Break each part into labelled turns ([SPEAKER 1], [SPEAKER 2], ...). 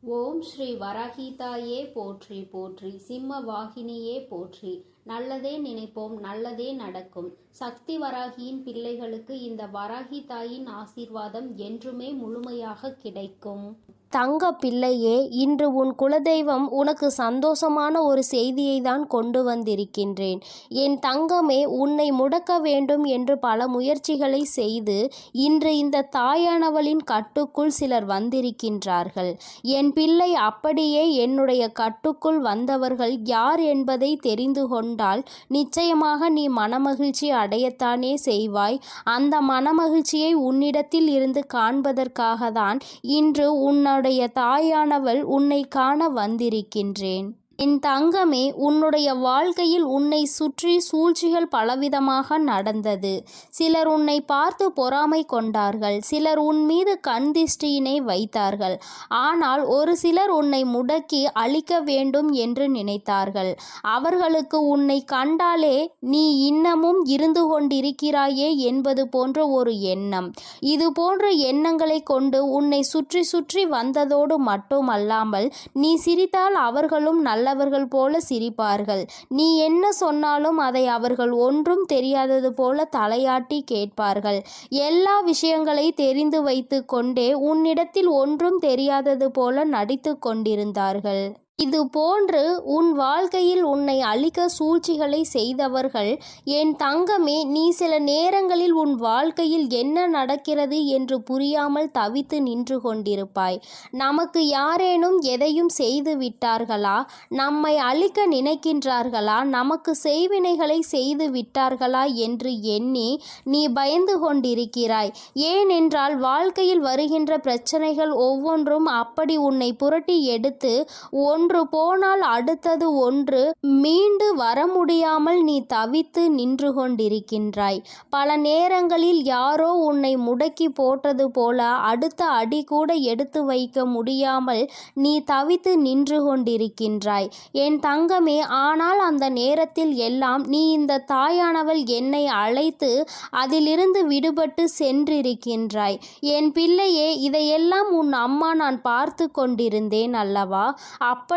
[SPEAKER 1] ஓம் ஸ்ரீ வராகிதாயே போற்றி போற்றி, சிம்ம வாகினியே போற்றி. நல்லதே நினைப்போம், நல்லதே நடக்கும். சக்தி வராகியின் பிள்ளைகளுக்கு இந்த வராகி தாயின் ஆசீர்வாதம் என்றுமே முழுமையாக கிடைக்கும்.
[SPEAKER 2] தங்க பிள்ளையே, இன்று உன் குலதெய்வம் உனக்கு சந்தோஷமான ஒரு செய்தியை தான் கொண்டு வந்திருக்கின்றேன். என் தங்கமே, உன்னை முடக்க வேண்டும் என்று பல முயற்சிகளை செய்து இன்று இந்த தாயானவளின் கட்டுக்குள் சிலர் வந்திருக்கின்றார்கள். என் பிள்ளை, அப்படியே என்னுடைய கட்டுக்குள் வந்தவர்கள் யார் என்பதை தெரிந்து கொண்டால் நிச்சயமாக நீ மனமகிழ்ச்சி அடையத்தானே செய்வாய். அந்த மனமகிழ்ச்சியை உன்னிடத்தில் இருந்து காண்பதற்காக தான் இன்று உன்னுடைய தாயானவள் உன்னை காண வந்திருக்கின்றேன். என் தங்கமே, உன்னுடைய வாழ்க்கையில் உன்னை சுற்றி சூழ்ச்சிகள் பலவிதமாக நடந்தது. சிலர் உன்னை பார்த்து பொறாமை கொண்டார்கள், சிலர் உன் மீது கண் திஷ்டியினை வைத்தார்கள். ஆனால் ஒரு சிலர் உன்னை முடக்கி அழிக்க வேண்டும் என்று நினைத்தார்கள். அவர்களுக்கு உன்னை கண்டாலே நீ இன்னமும் இருந்து கொண்டிருக்கிறாயே என்பது போன்ற ஒரு எண்ணம். இது போன்ற எண்ணங்களை கொண்டு உன்னை சுற்றி சுற்றி வந்ததோடு மட்டுமல்லாமல் நீ சிரித்தால் அவர்களும் நல்லவர்கள் போல சிரிப்பார்கள். நீ என்ன சொன்னாலும் அதை அவர்கள் ஒன்றும் தெரியாதது போல தலையாட்டி கேட்பார்கள். எல்லா விஷயங்களை தெரிந்து வைத்து கொண்டே உன்னிடத்தில் ஒன்றும் தெரியாதது போல நடித்து கொண்டிருந்தார்கள். இது போன்று உன் வாழ்க்கையில் உன்னை அழிக்க சூழ்ச்சிகளை செய்தவர்கள், என் தங்கமே, நீ சில நேரங்களில் உன் வாழ்க்கையில் என்ன நடக்கிறது என்று புரியாமல் தவித்து நின்று கொண்டிருப்பாய். நமக்கு யாரேனும் எதையும் செய்து விட்டார்களா, நம்மை அழிக்க நினைக்கின்றார்களா, நமக்கு செய்வினைகளை செய்து விட்டார்களா என்று எண்ணி நீ பயந்து கொண்டிருக்கிறாய். ஏனென்றால் வாழ்க்கையில் வருகின்ற பிரச்சனைகள் ஒவ்வொன்றும் அப்படி உன்னை புரட்டி எடுத்து ஒன்று போனால் அடுத்தது ஒன்று மீண்டு வர முடியாமல் நீ தவித்து நின்று கொண்டிருக்கின்றாய். பல நேரங்களில் யாரோ உன்னை முடக்கி போட்டது போல அடுத்த அடி கூட எடுத்து வைக்க முடியாமல் நீ தவித்து நின்று கொண்டிருக்கின்றாய் என் தங்கமே. ஆனால் அந்த நேரத்தில் எல்லாம் நீ இந்த தாயானவள் என்னை அழைத்து அதிலிருந்து விடுபட்டு சென்றிருக்கின்றாய். என் பிள்ளையே, இதையெல்லாம் உன் அம்மா நான் பார்த்து கொண்டிருந்தேன் அல்லவா?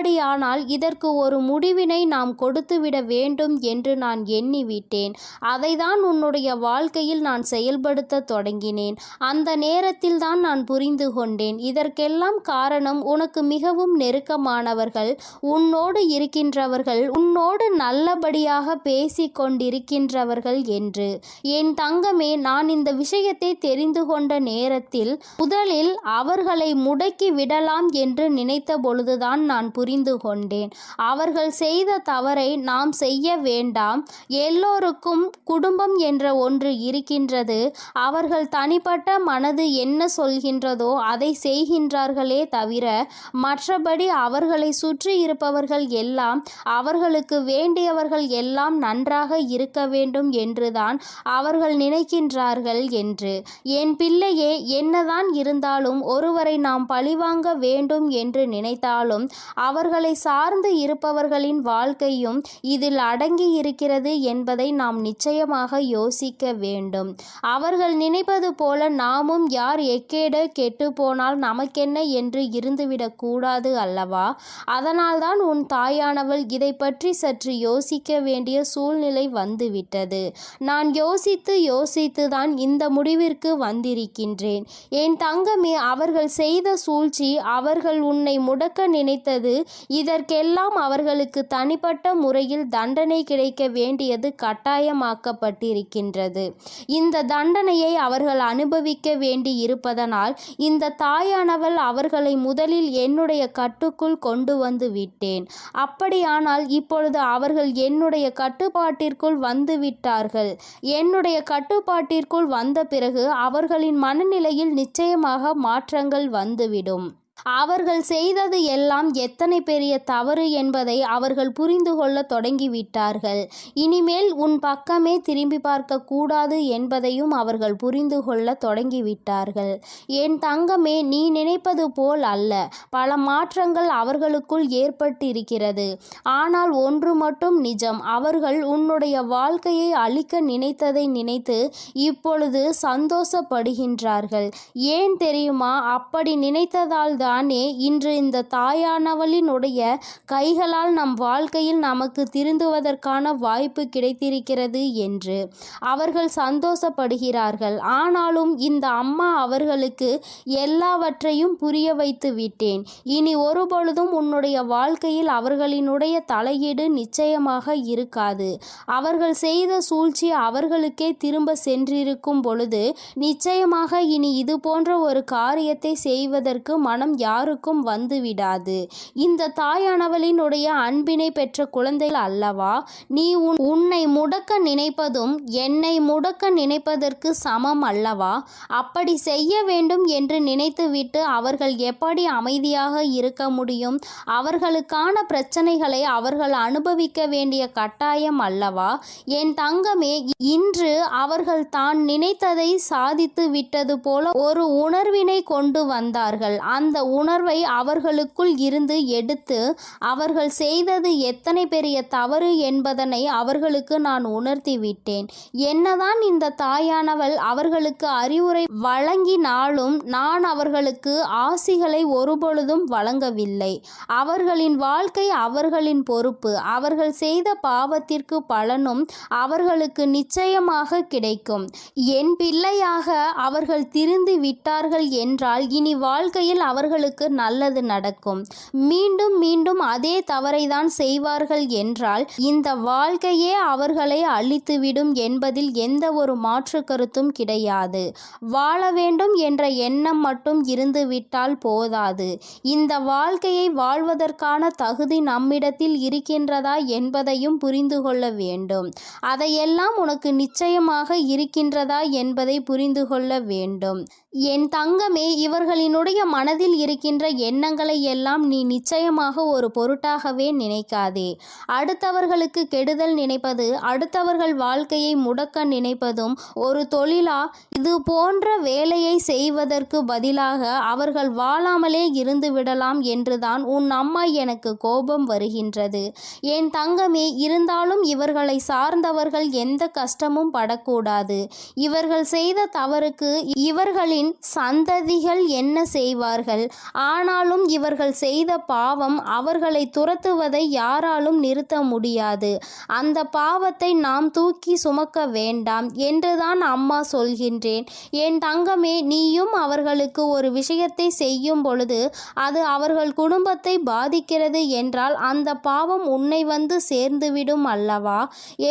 [SPEAKER 2] அப்படியானால் இதற்கு ஒரு முடிவினை நாம் கொடுத்துவிட வேண்டும் என்று நான் எண்ணிவிட்டேன். அதைதான் உன்னுடைய வாழ்க்கையில் நான் செயல்படுத்த தொடங்கினேன். அந்த நேரத்தில் தான் நான் புரிந்து கொண்டேன், இதற்கெல்லாம் காரணம் உனக்கு மிகவும் நெருக்கமானவர்கள், உன்னோடு இருக்கின்றவர்கள், உன்னோடு நல்லபடியாக பேசி கொண்டிருக்கின்றவர்கள் என்று. என் தங்கமே, நான் இந்த விஷயத்தை தெரிந்து கொண்ட நேரத்தில் முதலில் அவர்களை முடக்கி விடலாம் என்று நினைத்த பொழுதுதான் நான் புரிந்து கொண்டேன். அவர்கள் செய்த தவறை நாம் செய்ய வேண்டாம். எல்லோருக்கும் குடும்பம் என்ற ஒன்று இருக்கின்றது. அவர்கள் தனிப்பட்ட மனது என்ன சொல்கின்றதோ அதை செய்கின்றார்களே தவிர மற்றபடி அவர்களை சுற்றி இருப்பவர்கள் எல்லாம் அவர்களுக்கு வேண்டியவர்கள் எல்லாம் நன்றாக இருக்க வேண்டும் என்றுதான் அவர்கள் நினைக்கின்றார்கள் என்று. என் பிள்ளையே, என்னதான் இருந்தாலும் ஒருவரை நாம் பழிவாங்க வேண்டும் என்று நினைத்தாலும் அவர்களை சார்ந்து இருப்பவர்களின் வாழ்க்கையும் இதில் அடங்கி இருக்கிறது என்பதை நாம் நிச்சயமாக யோசிக்க வேண்டும். அவர்கள் நினைப்பது போல நாமும் யார் எக்கேடு கெட்டு போனால் நமக்கென்ன என்று இருந்துவிடக் கூடாது அல்லவா? அதனால்தான் உன் தாயானவள் இதை பற்றி சற்று யோசிக்க வேண்டிய சூழ்நிலை வந்துவிட்டது. நான் யோசித்து தான் இந்த முடிவிற்கு வந்திருக்கின்றேன். என் தங்கமே, அவர்கள் செய்த சூழ்ச்சி, அவர்கள் உன்னை முடக்க நினைத்தது, இதற்கெல்லாம் அவர்களுக்கு தனிப்பட்ட முறையில் தண்டனை கிடைக்க வேண்டியது கட்டாயமாக்கப்பட்டிருக்கின்றது. இந்த தண்டனையை அவர்கள் அனுபவிக்க வேண்டி இருப்பதனால் இந்த தாயானவள் அவர்களை முதலில் என்னுடைய கட்டுக்குள் கொண்டு வந்து விட்டேன். அப்படியானால் இப்பொழுது அவர்கள் என்னுடைய கட்டுப்பாட்டிற்குள் வந்து விட்டார்கள். என்னுடைய கட்டுப்பாட்டிற்குள் வந்த பிறகு அவர்களின் மனநிலையில் நிச்சயமாக மாற்றங்கள் வந்துவிடும். அவர்கள் செய்தது எல்லாம் எத்தனை பெரிய தவறு என்பதை அவர்கள் புரிந்து கொள்ள தொடங்கிவிட்டார்கள். இனிமேல் உன் பக்கமே திரும்பி பார்க்க கூடாது என்பதையும் அவர்கள் புரிந்து கொள்ள தொடங்கிவிட்டார்கள். என் தங்கமே, நீ நினைப்பது போல் அல்ல. பல மாற்றங்கள் அவர்களுக்குள் ஏற்பட்டிருக்கிறது. ஆனால் ஒன்று மட்டும் நிஜம், அவர்கள் உன்னுடைய வாழ்க்கையை அழிக்க நினைத்ததை நினைத்து இப்பொழுது சந்தோஷப்படுகின்றார்கள். ஏன் தெரியுமா? அப்படி நினைத்ததால் தானே இன்று இந்த தாயானவளினுடைய கைகளால் நம் வாழ்க்கையில் நமக்கு திருந்துவதற்கான வாய்ப்பு கிடைத்திருக்கிறது என்று அவர்கள் சந்தோஷப்படுகிறார்கள். ஆனாலும் இந்த அம்மா அவர்களுக்கு எல்லாவற்றையும் புரிய வைத்து விட்டேன். இனி ஒருபொழுதும் உன்னுடைய வாழ்க்கையில் அவர்களினுடைய தலையீடு நிச்சயமாக இருக்காது. அவர்கள் செய்த சூழ்ச்சி அவர்களுக்கே திரும்ப சென்றிருக்கும் பொழுது நிச்சயமாக இனி இது போன்ற ஒரு காரியத்தை செய்வதற்கு மனம் யாருக்கும் வந்துவிடாது. இந்த தாயானவளினுடைய அன்பினை பெற்ற குழந்தைகள் அல்லவா நீ உன்னை முடக்க நினைப்பதும் என்னை முடக்க நினைப்பதற்கு சமம் அல்லவா? அப்படி செய்ய வேண்டும் என்று நினைத்துவிட்டு அவர்கள் எப்படி அமைதியாக இருக்க முடியும்? அவர்களுக்கான பிரச்சனைகளை அவர்கள் அனுபவிக்க வேண்டிய கட்டாயம் அல்லவா? என் தங்கமே, இன்று அவர்கள் தான் நினைத்ததை சாதித்து விட்டது போல ஒரு உணர்வினை கொண்டு வந்தார்கள். அந்த உணர்வை அவர்களுக்குள் இருந்து எடுத்து அவர்கள் செய்தது எத்தனை பெரிய தவறு என்பதனை அவர்களுக்கு நான் உணர்த்தி விட்டேன். என்னதான் இந்த தாயானவள் அவர்களுக்கு அறிவுரை வழங்கினாலும் நான் அவர்களுக்கு ஆசிகளை ஒருபொழுதும் வழங்கவில்லை. அவர்களின் வாழ்க்கை அவர்களின் பொறுப்பு. அவர்கள் செய்த பாவத்திற்கு பலனும் அவர்களுக்கு நிச்சயமாக கிடைக்கும். என் பிள்ளையாக அவர்கள் திருந்து விட்டார்கள் என்றால் இனி வாழ்க்கையில் அவர்களுக்கு நல்லது நடக்கும். மீண்டும் மீண்டும் அதே தவறை தான் செய்வார்கள் என்றால் இந்த வாழ்க்கையே அவர்களை அழித்துவிடும் என்பதில் எந்த ஒரு மாற்று கருத்தும் கிடையாது. வாழ வேண்டும் என்ற எண்ணம் மட்டும் இருந்துவிட்டால் போதாது. இந்த வாழ்க்கையை வாழ்வதற்கான தகுதி நம்மிடத்தில் இருக்கின்றதா என்பதையும் புரிந்து கொள்ள வேண்டும். அதையெல்லாம் உனக்கு நிச்சயமாக இருக்கின்றதா என்பதை புரிந்து கொள்ள வேண்டும். என் தங்கமே, இவர்களினுடைய மனதில் இருக்கின்ற எண்ணங்களை எல்லாம் நீ நிச்சயமாக ஒரு பொருட்டாகவே நினைக்காதே. அடுத்தவர்களுக்கு கெடுதல் நினைப்பது, அடுத்தவர்கள் வாழ்க்கையை முடக்க நினைப்பதும் ஒரு தொழிலா? இது போன்ற வேலையை செய்வதற்கு பதிலாக அவர்கள் வாழாமலே இருந்து விடலாம் என்றுதான் உன் அம்மா எனக்கு கோபம் வருகின்றது. என் தங்கமே, இருந்தாலும் இவர்களை சார்ந்தவர்கள் எந்த கஷ்டமும் படக்கூடாது. இவர்கள் செய்த தவறுக்கு இவர்களின் சந்ததிகள் என்ன செய்வார்கள்? ஆனாலும் இவர்கள் செய்த பாவம் அவர்களை துரத்துவதை யாராலும் நிறுத்த முடியாது. அந்த பாவத்தை நாம் தூக்கி சுமக்க வேண்டாம் என்றுதான் அம்மா சொல்கின்றேன். என் தங்கமே, நீயும் அவர்களுக்கு ஒரு விஷயத்தை செய்யும் பொழுது அது அவர்கள் குடும்பத்தை பாதிக்கிறது என்றால் அந்த பாவம் உன்னை வந்து சேர்ந்துவிடும் அல்லவா?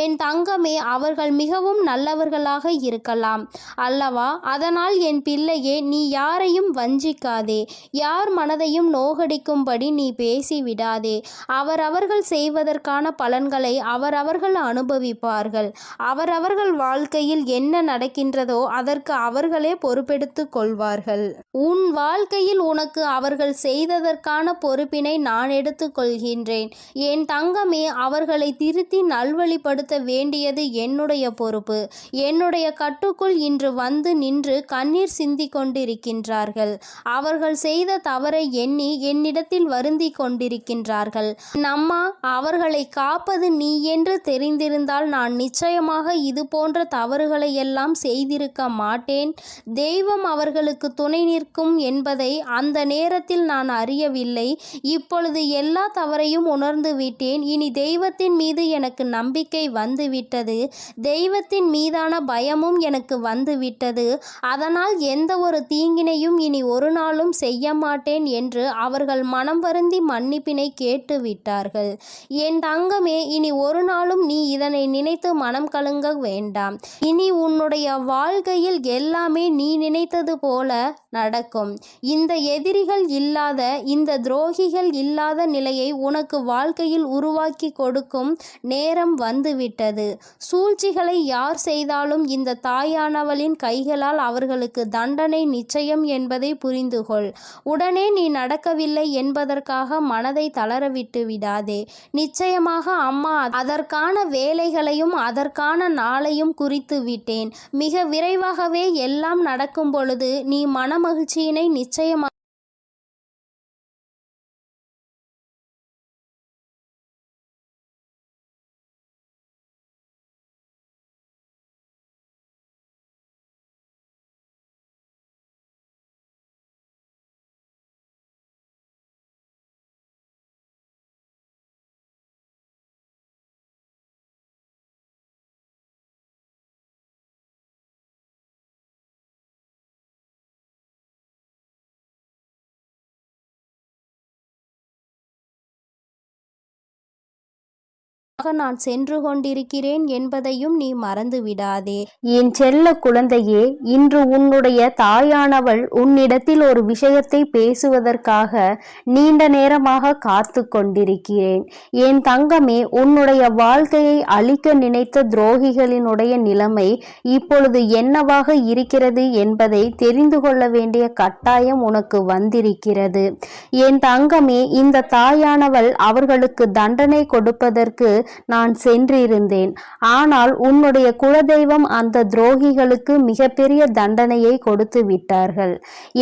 [SPEAKER 2] என் தங்கமே, அவர்கள் மிகவும் நல்லவர்களாக இருக்கலாம் அல்லவா? அதனால் என் பிள்ளையே, நீ யாரையும் வஞ்சிக்காதே. யார் மனதையும் நோகடிக்கும்படி நீ பேசிவிடாதே. அவரவர்கள் செய்வதற்கான பலன்களை அவரவர்கள் அனுபவிப்பார்கள். அவரவர்கள் வாழ்க்கையில் என்ன நடக்கின்றதோ அதற்கு அவர்களே பொறுப்பெடுத்து கொள்வார்கள். உன் வாழ்க்கையில் உனக்கு அவர்கள் செய்ததற்கான பொறுப்பினை நான் எடுத்துக் கொள்கின்றேன். என் தங்கமே, அவர்களை திருத்தி நல்வழிப்படுத்த வேண்டியது என்னுடைய பொறுப்பு. என்னுடைய கட்டுக்குள் இன்று வந்து நின்று கண்ணீர் சிந்தி கொண்டிருக்கின்றார்கள். அவர்கள் செய்த தவறை எண்ணி என்னிடத்தில் வருந்தி கொண்டிருக்கின்றார்கள். அம்மா, அவர்களை காப்பது நீ என்று தெரிந்திருந்தால் நான் நிச்சயமாக இது போன்ற தவறுகளை எல்லாம் செய்திருக்க மாட்டேன். தெய்வம் அவர்களுக்கு துணை நிற்கும் என்பதை அந்த நேரத்தில் நான் அறியவில்லை. இப்பொழுது எல்லா தவறையும் உணர்ந்து விட்டேன். இனி தெய்வத்தின் மீது எனக்கு நம்பிக்கை வந்துவிட்டது. தெய்வத்தின் மீதான பயமும் எனக்கு வந்துவிட்டது. அதனால் எந்த ஒரு தீங்கினையும் இனி ஒரு நாளும் செய்ய மாட்டேன் என்று அவர்கள் மனம் வருந்தி மன்னிப்பினை கேட்டு விட்டார்கள். என் தங்கமே, இனி ஒரு நாளும் நீ இதனை நினைத்து மனம் கலங்க வேண்டாம். இனி உன்னுடைய வாழ்க்கையில் எல்லாமே நீ நினைத்தது போல நடக்கும். இந்த எதிரிகள் இல்லாத, இந்த துரோகிகள் இல்லாத நிலையை உனக்கு வாழ்க்கையில் உருவாக்கி கொடுக்கும் நேரம் வந்துவிட்டது. சூழ்ச்சிகளை யார் செய்தாலும் இந்த தாயானவளின் கைகளால் அவர்களுக்கு தண்டனை நிச்சயம் என்பதை புரிந்துகொள். உடனே நீ நடக்கவில்லை என்பதற்காக மனதை தளரவிட்டு விடாதே. நிச்சயமாக அம்மா அதற்கான வேலைகளையும் அதற்கான நாளையும் குறித்து விட்டேன். மிக விரைவாகவே எல்லாம் நடக்கும் பொழுது நீ மனமகிழ்ச்சியினை நிச்சயமாக நான் சென்று கொண்டிருக்கிறேன் என்பதையும் நீ மறந்து விடாதே. என் செல்ல குழந்தையே, இன்று உன்னுடைய தாயானவள் உன்னிடத்தில் ஒரு விஷயத்தை பேசுவதற்காக நீண்ட நேரமாக காத்து கொண்டிருக்கிறேன். என் தங்கமே, உன்னுடைய வாழ்க்கையை அழிக்க நினைத்த துரோகிகளினுடைய நிலைமை இப்பொழுது என்னவாக இருக்கிறது என்பதை தெரிந்து கொள்ள வேண்டிய கட்டாயம் உனக்கு வந்திருக்கிறது. என் தங்கமே, இந்த தாயானவள் அவர்களுக்கு தண்டனை கொடுப்பதற்கு நான் சென்றிருந்தேன். ஆனால் உன்னுடைய குலதெய்வம் அந்த துரோகிகளுக்கு மிகப்பெரிய தண்டனையை கொடுத்து விட்டார்கள்.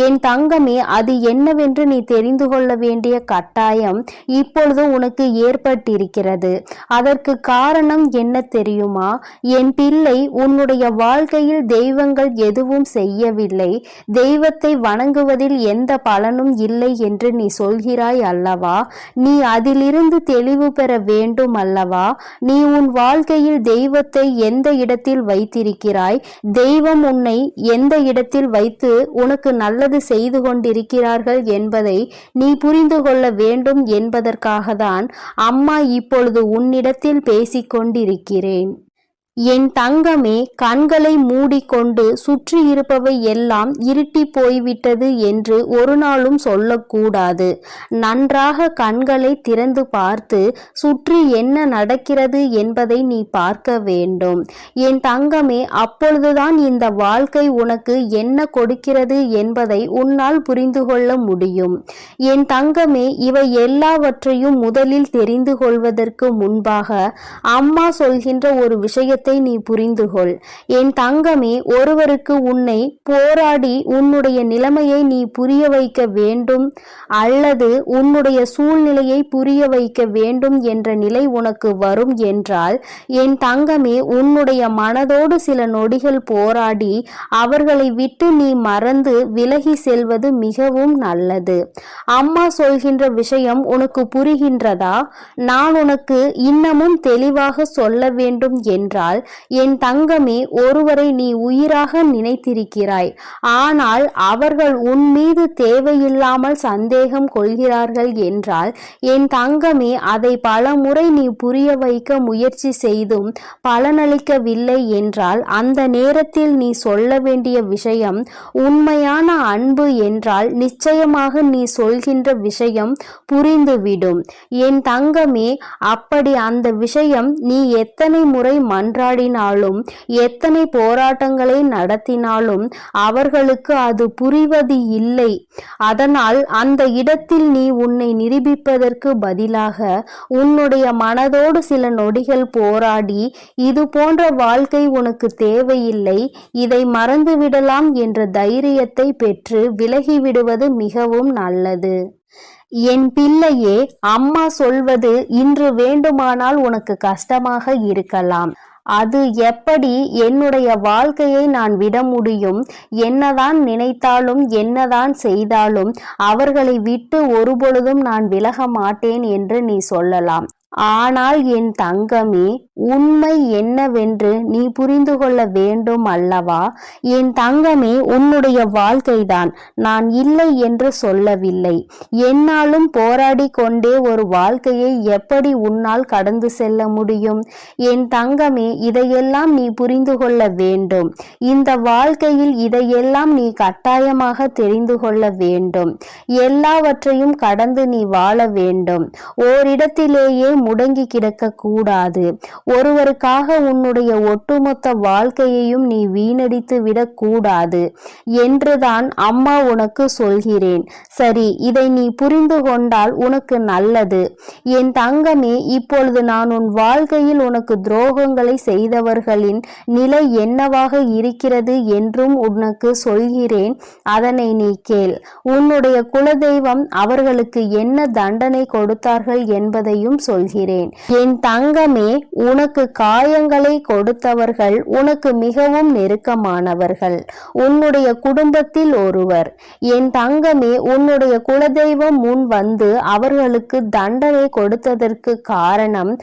[SPEAKER 2] என் தங்கமே, அது என்னவென்று நீ தெரிந்து கொள்ள வேண்டிய கட்டாயம் இப்பொழுது உனக்கு ஏற்பட்டிருக்கிறது. அதற்கு காரணம் என்ன தெரியுமா? என் பிள்ளை, உன்னுடைய வாழ்க்கையில் தெய்வங்கள் எதுவும் செய்யவில்லை, தெய்வத்தை வணங்குவதில் எந்த பலனும் இல்லை என்று நீ சொல்கிறாய் அல்லவா? நீ அதிலிருந்து தெளிவு பெற வேண்டும் அல்லவா? நீ உன் வாழ்க்கையில் தெய்வத்தை எந்த இடத்தில் வைத்திருக்கிறாய், தெய்வம் உன்னை எந்த இடத்தில் வைத்து உனக்கு நல்லது செய்து கொண்டிருக்கிறார்கள் என்பதை நீ புரிந்து கொள்ள வேண்டும் என்பதற்காகத்தான் அம்மா இப்பொழுது உன்னிடத்தில் பேசிக்கொண்டிருக்கிறேன். என் தங்கமே, கண்களை மூடிக்கொண்டு சுற்றி இருப்பவை எல்லாம் இருட்டி போய்விட்டது என்று ஒரு நாளும் சொல்லக்கூடாது. நன்றாக கண்களை திறந்து பார்த்து சுற்றி என்ன நடக்கிறது என்பதை நீ பார்க்க வேண்டும். என் தங்கமே, அப்பொழுதுதான் இந்த வாழ்க்கை உனக்கு என்ன கொடுக்கிறது என்பதை உன்னால் புரிந்து கொள்ள முடியும். என் தங்கமே, இவை எல்லாவற்றையும் முதலில் தெரிந்து கொள்வதற்கு முன்பாக அம்மா சொல்கின்ற ஒரு விஷயத்தை நீ புரிந்து கொள். என் தங்கமே, ஒருவருக்கு உன்னை போராடி உன்னுடைய நிலைமையை நீ புரிய வைக்க வேண்டும் அல்லது உன்னுடைய சூழ்நிலையை புரிய வைக்க வேண்டும் என்ற நிலை உனக்கு வரும் என்றால், என் தங்கமே, உன்னுடைய மனதோடு சில நொடிகள் போராடி அவர்களை விட்டு நீ மறந்து விலகி செல்வது மிகவும் நல்லது. அம்மா சொல்கின்ற விஷயம் உனக்கு புரிகின்றதா? நான் உனக்கு இன்னமும் தெளிவாக சொல்ல வேண்டும் என்றால், என் தங்கமே, ஒருவரை நீ உயிராக நினைத்திருக்கிறாய். ஆனால் அவர்கள் உன் மீது தேவையில்லாமல் சந்தேகம் கொள்கிறார்கள் என்றால், என் தங்கமே, அதை பல முறை நீ புரிய வைக்க முயற்சி செய்தும் பலனளிக்கவில்லை என்றால், அந்த நேரத்தில் நீ சொல்ல வேண்டிய விஷயம் உண்மையான அன்பு என்றால் நிச்சயமாக நீ சொல்கின்ற விஷயம் புரிந்துவிடும். என் தங்கமே, அப்படி அந்த விஷயம் நீ எத்தனை முறை மன்றாடினாலும் எத்தனை போராட்டங்களை நடத்தினாலும் அவர்களுக்கு அது புரிவது இல்லை. அதனால் அந்த இடத்தில் நீ உன்னை நிரூபிப்பதற்கு பதிலாக உன்னுடைய மனதோடு சில நொடிகள் போராடி இது போன்ற வாழ்க்கை உனக்கு தேவையில்லை, இதை மறந்துவிடலாம் என்ற தைரியத்தை பெற்று விலகிவிடுவது மிகவும் நல்லது. என் பிள்ளையே, அம்மா சொல்வது இன்று வேண்டுமானால் உனக்கு கஷ்டமாக இருக்கலாம். அது எப்படி என்னுடைய வாழ்க்கையை நான் விட முடியும்? என்னதான் நினைத்தாலும் என்னதான் செய்தாலும் அவர்களை விட்டு ஒருபொழுதும் நான் விலக மாட்டேன் என்று நீ சொல்லலாம். ஆனால் என் தங்கமே, உண்மை என்னவென்று நீ புரிந்து கொள்ள வேண்டும் அல்லவா? என் தங்கமே, உன்னுடைய வாழ்க்கைதான், நான் இல்லை என்று சொல்லவில்லை. என்னாலும் போராடி கொண்டே ஒரு வாழ்க்கையை எப்படி உன்னால் கடந்து செல்ல முடியும்? என் தங்கமே, இதையெல்லாம் நீ புரிந்து கொள்ள வேண்டும். இந்த வாழ்க்கையில் இதையெல்லாம் நீ கட்டாயமாக தெரிந்து கொள்ள வேண்டும். எல்லாவற்றையும் கடந்து நீ வாழ வேண்டும். ஓரிடத்திலேயே முடங்கி கிடக்க கூடாது. ஒருவருக்காக உன்னுடைய ஒட்டுமொத்த வாழ்க்கையையும் நீ வீணடித்து விடக்கூடாது என்றுதான் அம்மா உனக்கு சொல்கிறேன். சரி, இதை நீ புரிந்து கொண்டால் உனக்கு நல்லது. என் தங்கமே, இப்பொழுது நான் உன் வாழ்க்கையில் உனக்கு துரோகங்களை செய்தவர்களின் நிலை என்னவாக இருக்கிறது என்றும் உனக்கு சொல்கிறேன். அதனை நீ கேள். உன்னுடைய குலதெய்வம் அவர்களுக்கு என்ன தண்டனை கொடுத்தார்கள் என்பதையும் சொல்கிறேன். என் தங்கமே, உனக்கு காயங்களை கொடுத்தவர்கள் உனக்கு மிகவும் நெருக்கமானவர்கள், உன்னுடைய குடும்பத்தில் ஒருவர். என் தங்கமே, உன்னுடைய குலதெய்வம் முன் வந்து அவர்களுக்கு தண்டனை கொடுத்ததற்கு காரணம்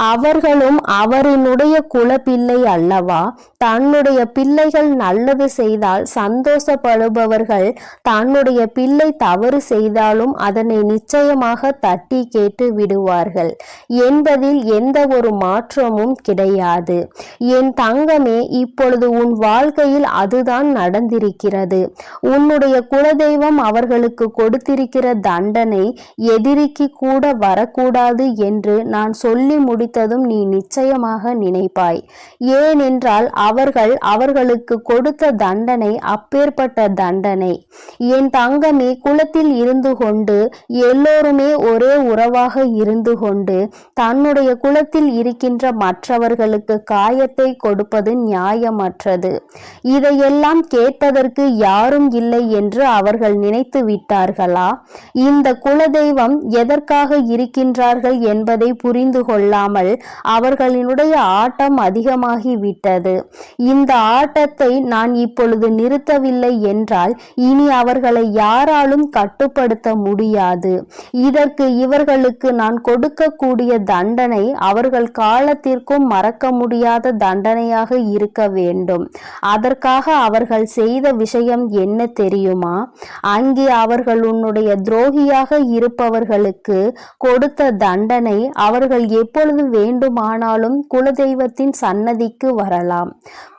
[SPEAKER 2] அவர்களும் அவரினுடைய குலப்பிள்ளை அல்லவா? தன்னுடைய பிள்ளைகள் நல்லது செய்தால் சந்தோஷப்படுபவர்கள் தன்னுடைய பிள்ளை தவறு செய்தாலும் அதனை நிச்சயமாக தட்டி கேட்டு விடுவார்கள் என்பதில் எந்த ஒரு மாற்றமும் கிடையாது. என் தங்கமே, இப்பொழுது உன் வாழ்க்கையில் அதுதான் நடந்திருக்கிறது. உன்னுடைய குலதெய்வம் அவர்களுக்கு கொடுத்திருக்கிற தண்டனை எதிரிக்கு கூட வரக்கூடாது என்று நான் சொல்லி முடித்ததும் நீ நிச்சயமாக நினைப்பாய். ஏனென்றால் அவர்களுக்கு கொடுத்த தண்டனை அப்பேற்பட்ட தண்டனை. என் தங்கமே, குலத்தில் இருந்து கொண்டு எல்லோருமே ஒரே உறவாக இருந்து கொண்டு தன்னுடைய குலத்தில் இருக்கின்ற மற்றவர்களுக்கு காயத்தை கொடுப்பது நியாயமற்றது. இதையெல்லாம் கேட்பதற்கு யாரும் இல்லை என்று அவர்கள் நினைத்து விட்டார்களா? இந்த குலதெய்வம் எதற்காக இருக்கின்றார்கள் என்பதை புரிந்து கொள்ளாமல் அவர்களினுடைய ஆட்டம் அதிகமாகி விட்டது. இந்த ஆட்டத்தை நான் இப்பொழுது நிறுத்தவில்லை என்றால் இனி அவர்களை யாராலும் கட்டுப்படுத்த முடியாது. இதற்கு இவர்களுக்கு நான் கொடுக்கக்கூடிய தண்டனை அவர்கள் காலத்திற்கும் மறக்க முடியாத தண்டனையாக இருக்க வேண்டும். அதற்காக அவர்கள் செய்த விஷயம் என்ன தெரியுமா? அங்கே அவர்கள் உன்னுடைய துரோகியாக இருப்பவர்களுக்கு கொடுத்த தண்டனை அவர்கள் எப்பொழுது வேண்டுமானாலும் குலதெய்வத்தின் சன்னதிக்கு வரலாம்,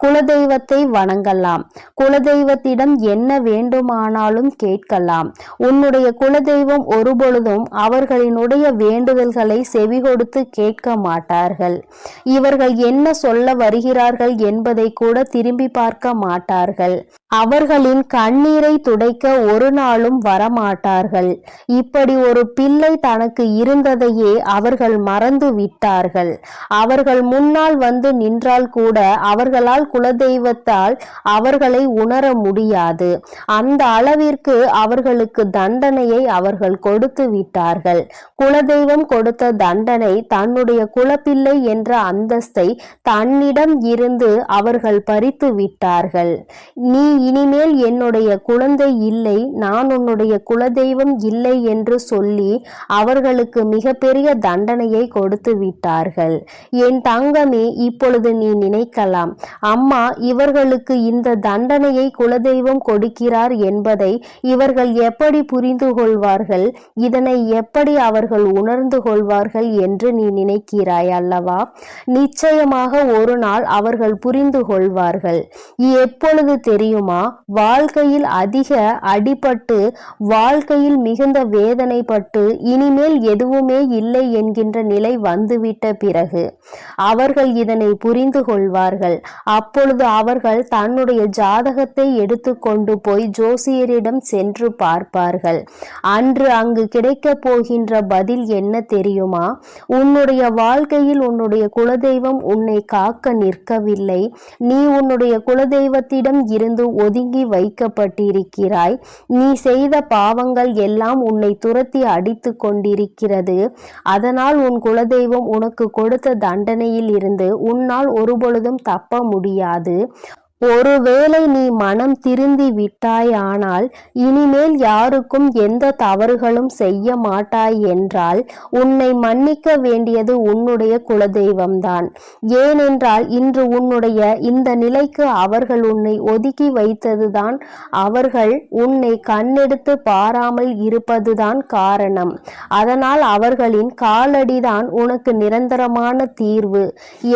[SPEAKER 2] குலதெய்வத்தை வணங்கலாம், குலதெய்வத்திடம் என்ன வேண்டுமானாலும் கேட்கலாம். உன்னுடைய குலதெய்வம் ஒருபொழுதும் அவர்களினுடைய வேண்டுதல்களை செவி கொடுத்து கேட்க மாட்டார்கள். இவர்கள் என்ன சொல்ல வருகிறார்கள் என்பதை கூட திரும்பி பார்க்க மாட்டார்கள். அவர்களின் கண்ணீரை துடைக்க ஒரு நாளும் வரமாட்டார்கள். இப்படி ஒரு பிள்ளை தனக்கு இருந்ததையே அவர்கள் மறந்து விட்டார்கள். அவர்கள் முன்னால் வந்து நின்றால் கூட அவர்களால் குலதெய்வத்தால் அவர்களை உணர முடியாது. அந்த அளவிற்கு அவர்களுக்கு தண்டனையை அவர்கள் கொடுத்து விட்டார்கள். குலதெய்வம் கொடுத்த தண்டனை தன்னுடைய குலப்பிள்ளை என்ற அந்தஸ்தை தன்னிடம் இருந்து அவர்கள் பறித்து விட்டார்கள். நீ இனிமேல் என்னுடைய குழந்தை இல்லை, நான் உன்னுடைய குலதெய்வம் இல்லை என்று சொல்லி அவர்களுக்கு மிகப்பெரிய தண்டனையை கொடுத்து விட்டார்கள். என் தங்கமே, இப்பொழுது நீ நினைக்கலாம், அம்மா இவர்களுக்கு இந்த தண்டனையை குலதெய்வம் கொடுக்கிறார் என்பதை இவர்கள் எப்படி புரிந்து கொள்வார்கள், இதனை எப்படி அவர்கள் உணர்ந்து கொள்வார்கள் என்று நீ நினைக்கிறாய் அல்லவா? நிச்சயமாக ஒரு நாள் அவர்கள் புரிந்து கொள்வார்கள். எப்பொழுது தெரியுமா? வாழ்க்கையில் அதிக அடிபட்டு வாழ்க்கையில் மிகுந்த வேதனைப்பட்டு இனிமேல் எதுவுமே இல்லை என்கின்ற நிலை வந்துவிட்ட பிறகு அவர்கள் இதனை புரிந்து கொள்வார்கள். அப்பொழுது அவர்கள் தன்னுடைய ஜாதகத்தை எடுத்து கொண்டு போய் ஜோசியரிடம் சென்று பார்ப்பார்கள். அன்று அங்கு கிடைக்க போகின்ற பதில் என்ன தெரியுமா? உன்னுடைய வாழ்க்கையில் உன்னுடைய குலதெய்வம் உன்னை காக்க நிற்கவில்லை. நீ உன்னுடைய குலதெய்வத்திடம் இருந்து ஒதுங்கி வைக்கப்பட்டிருக்கிறாய். நீ செய்த பாவங்கள் எல்லாம் உன்னை துரத்தி அடித்து கொண்டிருக்கிறது. அதனால் உன் குலதெய்வம் உனக்கு கொடுத்த தண்டனையில் இருந்து உன்னால் ஒருபொழுதும் தப்ப முடியாது. ஒருவேளை நீ மனம் திருந்தி விட்டாயானால் இனிமேல் யாருக்கும் எந்த தவறுகளும் செய்ய மாட்டாய் என்றால் உன்னை மன்னிக்க வேண்டியது உன்னுடைய குலதெய்வம்தான். ஏனென்றால் இன்று உன்னுடைய இந்த நிலைக்கு அவர்கள் உன்னை ஒதுக்கி வைத்ததுதான், அவர்கள் உன்னை கண்ணெடுத்து பாராமல் இருப்பதுதான் காரணம். அதனால் அவர்களின் காலடிதான் உனக்கு நிரந்தரமான தீர்வு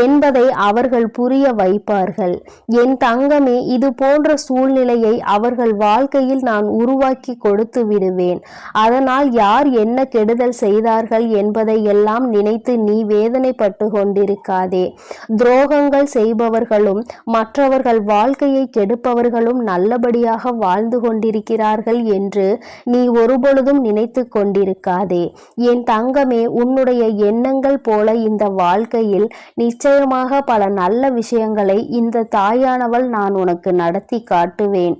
[SPEAKER 2] என்பதை அவர்கள் புரிய வைப்பார்கள். என் தங்கமே, இது போன்ற சூழ்நிலையை அவர்கள் வாழ்க்கையில் நான் உருவாக்கி கொடுத்து விடுவேன். அதனால் யார் என்ன கெடுதல் செய்தார்கள் என்பதை எல்லாம் நினைத்து நீ வேதனைப்பட்டு கொண்டிருக்காதே. துரோகங்கள் செய்பவர்களும் மற்றவர்கள் வாழ்க்கையை கெடுப்பவர்களும் நல்லபடியாக வாழ்ந்து கொண்டிருக்கிறார்கள் என்று நீ ஒருபொழுதும் நினைத்து கொண்டிருக்காதே. என் தங்கமே, உன்னுடைய எண்ணங்கள் போல இந்த வாழ்க்கையில் நிச்சயமாக பல நல்ல விஷயங்களை இந்த தாயானவள் சொன்னால் நான் உனக்கு நடத்தி காட்டுவேன்.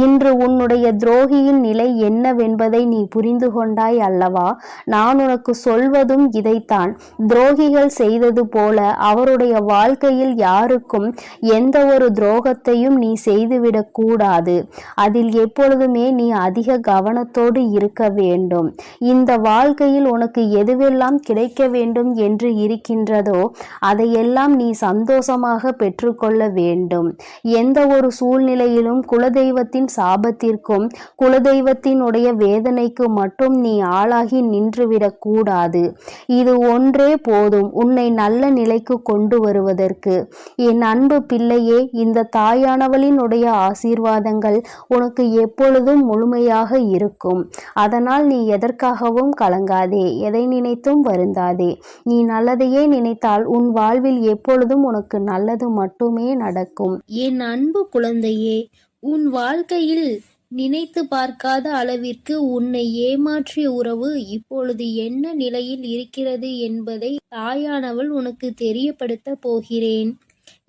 [SPEAKER 2] இன்று உன்னுடைய துரோகியின் நிலை என்னவென்பதை நீ புரிந்து கொண்டாய் அல்லவா? நான் உனக்கு சொல்வதும் இதைத்தான். துரோகிகள் செய்தது போல அவருடைய வாழ்க்கையில் யாருக்கும் எந்த ஒரு துரோகத்தையும் நீ செய்துவிடக் கூடாது. அதில் எப்பொழுதுமே நீ அதிக கவனத்தோடு இருக்க வேண்டும். இந்த வாழ்க்கையில் உனக்கு எதுவெல்லாம் கிடைக்க வேண்டும் என்று இருக்கின்றதோ அதையெல்லாம் நீ சந்தோஷமாக பெற்றுக்கொள்ள வேண்டும். எந்த ஒரு சூழ்நிலையிலும் குலதெய்வத்தின் சாபத்திற்கும் குலதெய்வத்தினுடைய வேதனைக்கு மட்டும் நீ ஆளாகி நின்றுவிடக் கூடாது. இது ஒன்றே போதும் உன்னை நல்ல நிலைக்கு கொண்டு வருவதற்கு. என் அன்பு பிள்ளையே, இந்த தாயானவளினுடைய ஆசீர்வாதங்கள் உனக்கு எப்பொழுதும் முழுமையாக இருக்கும். அதனால் நீ எதற்காகவும் கலங்காதே, எதை நினைத்தும் வருந்தாதே. நீ நல்லதையே நினைத்தால் உன் வாழ்வில் எப்பொழுதும் உனக்கு நல்லது மட்டுமே நடக்கும்.
[SPEAKER 1] என் அன்பு குழந்தையே, உன் வாழ்க்கையில் நினைத்து பார்க்காத அளவிற்கு உன்னை ஏமாற்றிய உறவு இப்பொழுது என்ன நிலையில் இருக்கிறது என்பதை தாயானவள் உனக்கு தெரியப்படுத்த போகிறேன்.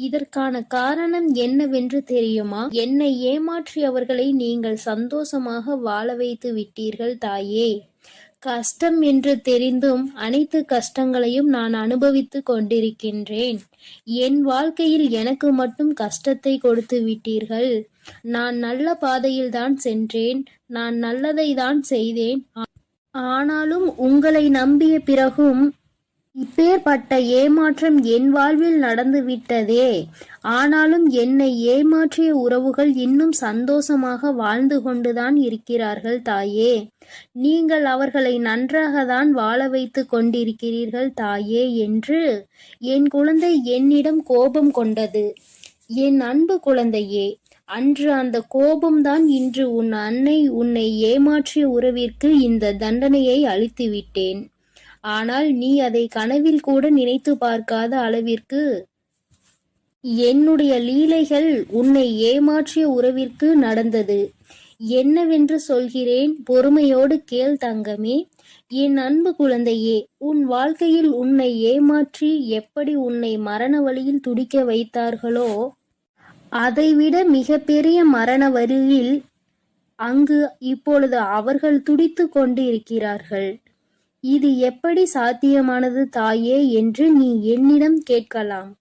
[SPEAKER 1] இதற்கான காரணம் என்னவென்று தெரியுமா? என்னை ஏமாற்றியவர்களை நீங்கள் சந்தோஷமாக வாழ வைத்து விட்டீர்கள் தாயே. கஷ்டம் என்று தெரிந்தும் அனைத்து கஷ்டங்களையும் நான் அனுபவித்து கொண்டிருக்கின்றேன். என் வாழ்க்கையில் எனக்கு மட்டும் கஷ்டத்தை கொடுத்து விட்டீர்கள். நான் நல்ல பாதையில் தான் சென்றேன், நான் நல்லதை தான் செய்தேன். ஆனாலும் உங்களை நம்பிய பிறகும் இப்பேற்பட்ட ஏமாற்றம் என் வாழ்வில் நடந்து விட்டதே. ஆனாலும் என்னை ஏமாற்றிய உறவுகள் இன்னும் சந்தோஷமாக வாழ்ந்து கொண்டுதான் இருக்கிறார்கள் தாயே. நீங்கள் அவர்களை நன்றாக தான் வாழ வைத்து கொண்டிருக்கிறீர்கள் தாயே என்று என் குழந்தை என்னிடம் கோபம் கொண்டது. என் அன்பு குழந்தையே, அன்று அந்த கோபம்தான் இன்று உன் அன்னை உன்னை ஏமாற்றிய உறவிற்கு இந்த தண்டனையை அளித்து விட்டேன். ஆனால் நீ அதை கனவில் கூட நினைத்து பார்க்காத அளவிற்கு என்னுடைய லீலைகள் உன்னை ஏமாற்றிய உறவிற்கு நடந்தது. என்னவென்று சொல்கிறேன், பொறுமையோடு கேள் தங்கமே. என் அன்பு குழந்தையே, உன் வாழ்க்கையில் உன்னை ஏமாற்றி எப்படி உன்னை மரண வழியில் துடிக்க வைத்தார்களோ அதைவிட மிகப்பெரிய மரண வழியில் அங்கு இப்பொழுது அவர்கள் துடித்து கொண்டு இருக்கிறார்கள். இது எப்படி சாத்தியமானது தாயே என்று நீ என்னிடம் கேட்கலாம்.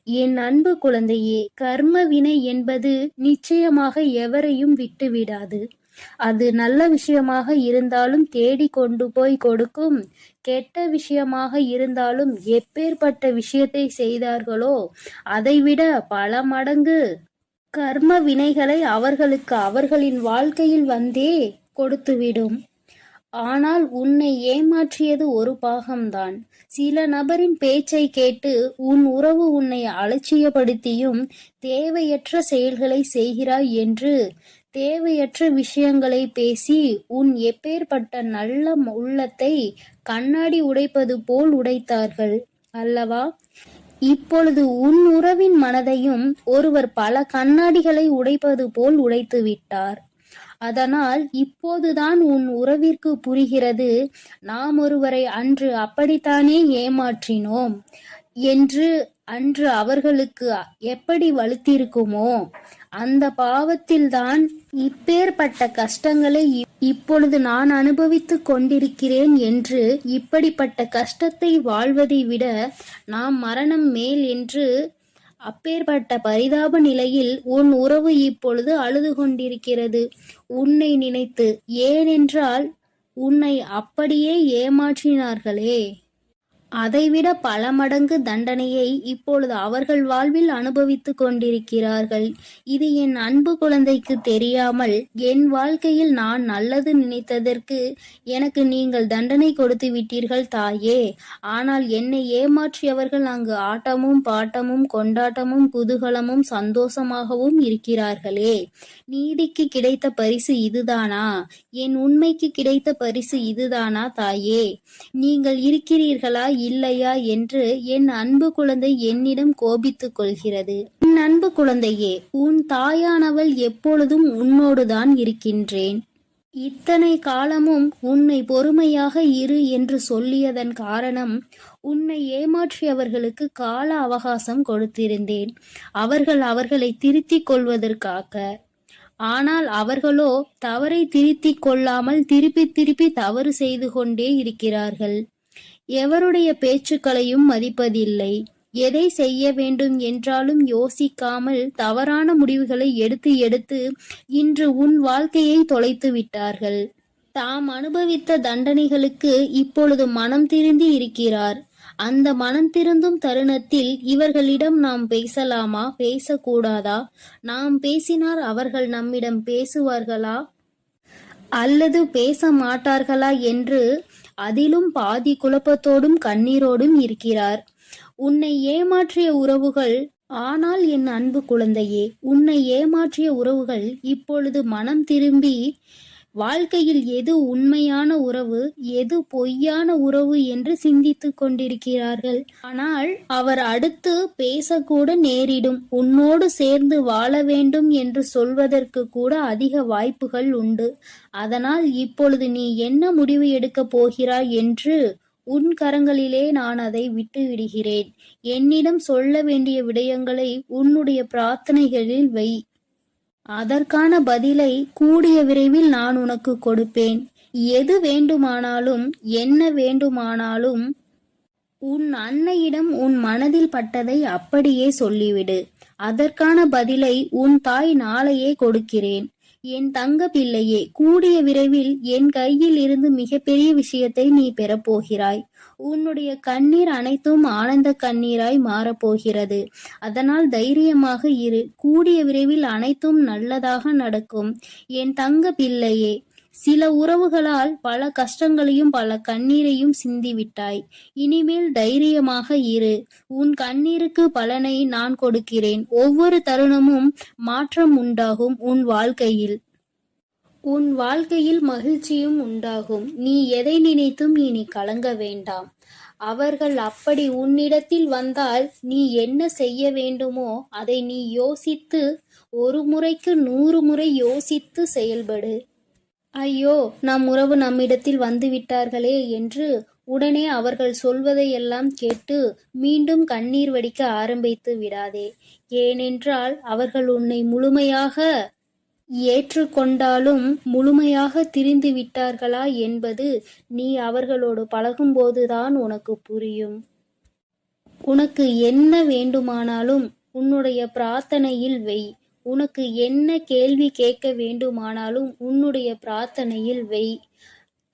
[SPEAKER 1] என் அன்பு குழந்தையே, கர்ம வினை என்பது நிச்சயமாக எவரையும் விட்டுவிடாது. அது நல்ல விஷயமாக இருந்தாலும் தேடி கொண்டு போய் கொடுக்கும், கெட்ட விஷயமாக இருந்தாலும் எப்பேற்பட்ட விஷயத்தை செய்தார்களோ அதைவிட பல மடங்கு கர்ம வினைகளை அவர்களுக்கு அவர்களின் வாழ்க்கையில் வந்தே கொடுத்துவிடும். ஆனால் உன்னை ஏமாற்றியது ஒரு பாகம்தான். சில நபரின் பேச்சை கேட்டு உன் உறவு உன்னை அலட்சியப்படுத்தியும் தேவையற்ற செயல்களை செய்கிறாய் என்று தேவையற்ற விஷயங்களை பேசி உன் எப்பேற்பட்ட நல்ல உள்ளத்தை கண்ணாடி உடைப்பது போல் உடைத்தார்கள் அல்லவா? இப்பொழுது உன் உறவின் மனதையும் ஒருவர் பல கண்ணாடிகளை உடைப்பது போல் உடைத்து விட்டார். அதனால் இப்போதுதான் உன் உறவிற்கு புரிகிறது, நாம் ஒருவரை அன்று அப்படித்தானே ஏமாற்றினோம் என்று. அன்று அவர்களுக்கு எப்படி வலுத்திருக்குமோ அந்த பாவத்தில்தான் இப்பேற்பட்ட கஷ்டங்களை இப்பொழுது நான் அனுபவித்துக் கொண்டிருக்கிறேன் என்று. இப்படிப்பட்ட கஷ்டத்தை வாழ்வதை விட நாம் மரணம் மேல் என்று அப்பேற்பட்ட பரிதாப நிலையில் உன் உறவு இப்பொழுது அழுது கொண்டிருக்கிறது உன்னை நினைத்து. ஏனென்றால் உன்னை அப்படியே ஏமாற்றினார்களே, அதைவிட பல மடங்கு தண்டனையை இப்பொழுது அவர்கள் வாழ்வில் அனுபவித்துக் கொண்டிருக்கிறார்கள். இது என் அன்பு குழந்தைக்கு தெரியாமல் என் வாழ்க்கையில் நான் நல்லது நினைத்ததற்கு எனக்கு நீங்கள் தண்டனை கொடுத்து விட்டீர்கள் தாயே. ஆனால் என்னை ஏமாற்றியவர்கள் அங்கு ஆட்டமும் பாட்டமும் கொண்டாட்டமும் குதூகலமும் சந்தோஷமாகவும் இருக்கிறார்களே. நீதிக்கு கிடைத்த பரிசு இதுதானா? என் உண்மைக்கு கிடைத்த பரிசு இதுதானா தாயே? நீங்கள் இருக்கிறீர்களா இல்லையா என்று என் அன்பு குழந்தை என்னிடம் கோபித்துக் கொள்கிறது. என் அன்பு குழந்தையே, உன் தாயானவள் எப்பொழுதும் உன்னோடுதான் இருக்கின்றேன். இத்தனை காலமும் உன்னை பொறுமையாக இரு என்று சொல்லியதன் காரணம், உன்னை ஏமாற்றியவர்களுக்கு கால அவகாசம் கொடுத்திருந்தேன், அவர்களை திருத்திக் கொள்வதற்காக. ஆனால் அவர்களோ தவறை திருத்திக் கொள்ளாமல் திருப்பி திருப்பி தவறு செய்து கொண்டே இருக்கிறார்கள். எவருடைய பேச்சுக்களையும் மதிப்பதில்லை. எதை செய்ய வேண்டும் என்றாலும் யோசிக்காமல் தவறான முடிவுகளை எடுத்து எடுத்து இன்று உன் வாழ்க்கையை தொலைத்து விட்டார்கள். தாம் அனுபவித்த தண்டனைகளுக்கு இப்பொழுது மனம் திருந்தி இருக்கிறார். அந்த மனம் திருந்தும் தருணத்தில் இவர்களிடம் நாம் பேசலாமா, பேசக்கூடாதா? நாம் பேசினால் அவர்கள் நம்மிடம் பேசுவார்களா அல்லது பேச மாட்டார்களா என்று அதிலும் பாதி குழப்பத்தோடும் கண்ணீரோடும் இருக்கிறார். உன்னை ஏமாற்றிய உறவுகள், ஆனால் என் அன்பு குழந்தையே, உன்னை ஏமாற்றிய உறவுகள் இப்பொழுது மனம் திரும்பி வாழ்க்கையில் எது உண்மையான உறவு, எது பொய்யான உறவு என்று சிந்தித்துக் கொண்டிருக்கிறார்கள். ஆனால் அவர் அடுத்து பேசக்கூட நேரிடும். உன்னோடு சேர்ந்து வாழ வேண்டும் என்று சொல்வதற்கு கூட அதிக வாய்ப்புகள் உண்டு. அதனால் இப்பொழுது நீ என்ன முடிவு எடுக்கப் போகிறாய் என்று உன் கரங்களிலே நான் அதை விட்டு விடுகிறேன். என்னிடம் சொல்ல வேண்டிய விடயங்களை உன்னுடைய பிரார்த்தனைகளில் வை. அதற்கான பதிலை கூடிய விரைவில் நான் உனக்கு கொடுப்பேன். எது வேண்டுமானாலும், என்ன வேண்டுமானாலும் உன் அன்னையிடம் உன் மனதில் பட்டதை அப்படியே சொல்லிவிடு. அதற்கான பதிலை உன் தாய் நாளையே கொடுக்கிறேன். என் தங்க பிள்ளையே, கூடிய விரைவில் என் கையில் இருந்து மிகப்பெரிய விஷயத்தை நீ பெறப்போகிறாய். உன்னுடைய கண்ணீர் அனைத்தும் ஆனந்த கண்ணீராய் மாறப்போகிறது. அதனால் தைரியமாக இரு. கூடிய விரைவில் அனைத்தும் நல்லதாக நடக்கும். என் தங்க பிள்ளையே, சில உறவுகளால் பல கஷ்டங்களையும் பல கண்ணீரையும் சிந்திவிட்டாய். இனிமேல் தைரியமாக இரு. உன் கண்ணீருக்கு பலனை நான் கொடுக்கிறேன். ஒவ்வொரு தருணமும் மாற்றம் உண்டாகும். உன் வாழ்க்கையில் மகிழ்ச்சியும் உண்டாகும். நீ எதை நினைத்தும் இனி கலங்க வேண்டாம். அவர்கள் அப்படி உன்னிடத்தில் வந்தால் நீ என்ன செய்ய வேண்டுமோ அதை நீ யோசித்து, ஒரு முறைக்கு 100 முறை யோசித்து செயல்படு. ஐயோ, நம் உறவு நம்மிடத்தில் வந்து விட்டார்களே என்று உடனே அவர்கள் சொல்வதையெல்லாம் கேட்டு மீண்டும் கண்ணீர் வடிக்க ஆரம்பித்து விடாதே. ஏனென்றால் அவர்கள் உன்னை முழுமையாக ஏற்றுக்கொண்டாலும் முழுமையாக திரிந்து விட்டார்களா என்பது நீ அவர்களோடு பழகும்போதுதான் உனக்கு புரியும். உனக்கு என்ன வேண்டுமானாலும் உன்னுடைய பிரார்த்தனையில் வை. உனக்கு என்ன கேள்வி கேட்க வேண்டுமானாலும் உன்னுடைய பிரார்த்தனையில் வை.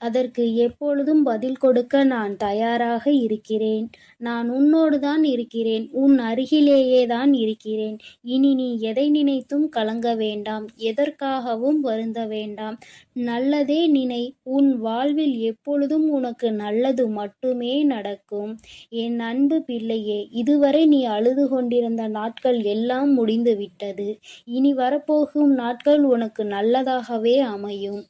[SPEAKER 1] அதற்கு எப்பொழுதும் பதில் கொடுக்க நான் தயாராக இருக்கிறேன். நான் உன்னோடு தான் இருக்கிறேன். உன் அருகிலேயே தான் இருக்கிறேன். இனி நீ எதை நினைத்தும் கலங்க வேண்டாம். எதற்காகவும் வருந்த வேண்டாம். நல்லதே நினை. உன் வாழ்வில் எப்பொழுதும் உனக்கு நல்லது மட்டுமே நடக்கும். என் அன்பு பிள்ளையே, இதுவரை நீ அழுது கொண்டிருந்த நாட்கள் எல்லாம் முடிந்து விட்டது. இனி வரப்போகும் நாட்கள் உனக்கு நல்லதாகவே அமையும்.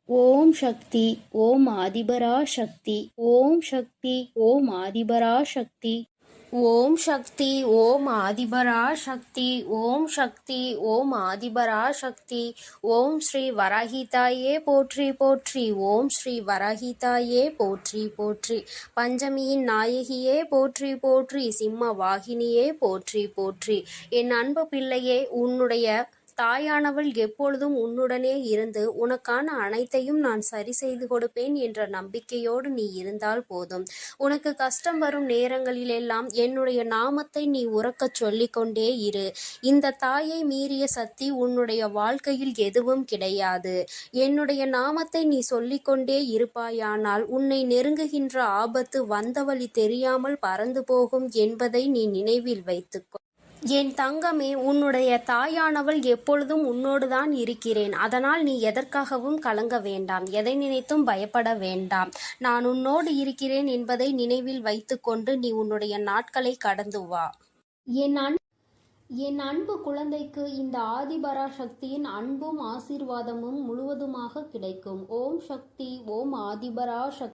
[SPEAKER 1] ஓம் சக்தி, ஓம் ஆதிபரா சக்தி, ஓம் சக்தி, ஓம் ஆதிபரா சக்தி,
[SPEAKER 2] ஓம் சக்தி, ஓம் ஆதிபரா சக்தி, ஓம் சக்தி, ஓம் ஆதிபரா சக்தி. ஓம் ஸ்ரீ வராகிதாயே போற்றி போற்றி, ஓம் ஸ்ரீ வராகிதாயே போற்றி போற்றி. பஞ்சமியின் நாயகியே போற்றி போற்றி, சிம்ம வாகினியே போற்றி போற்றி. என் அன்பு பிள்ளையே, உன்னுடைய தாயானவள் எப்பொழுதும் உன்னுடனே இருந்து உனக்கான அனைத்தையும் நான் சரி செய்து கொடுப்பேன் என்ற நம்பிக்கையோடு நீ இருந்தால் போதும். உனக்கு கஷ்டம் வரும் நேரங்களிலெல்லாம் என்னுடைய நாமத்தை நீ உரக்கச் சொல்லிக்கொண்டே இரு. இந்த தாயை மீறிய சக்தி உன்னுடைய வாழ்க்கையில் எதுவும் கிடையாது. என்னுடைய நாமத்தை நீ சொல்லிக்கொண்டே இருப்பாயானால் உன்னை நெருங்குகின்ற ஆபத்து வந்த வழி தெரியாமல் பறந்து போகும் என்பதை நீ நினைவில் வைத்துக்கொள். என் தங்கமே, உன்னுடைய தாயானவள் எப்பொழுதும் உன்னோடுதான் இருக்கிறேன். அதனால் நீ எதற்காகவும் கலங்க வேண்டாம். எதை நினைத்தும் பயப்பட வேண்டாம். நான் உன்னோடு இருக்கிறேன் என்பதை நினைவில் வைத்துக்கொண்டு நீ உன்னுடைய நாட்களை கடந்து வா.
[SPEAKER 1] என் அன்பு குழந்தைக்கு இந்த ஆதிபரா சக்தியின் அன்பும் ஆசீர்வாதமும் முழுவதுமாக கிடைக்கும். ஓம் சக்தி, ஓம் ஆதிபரா சக்தி.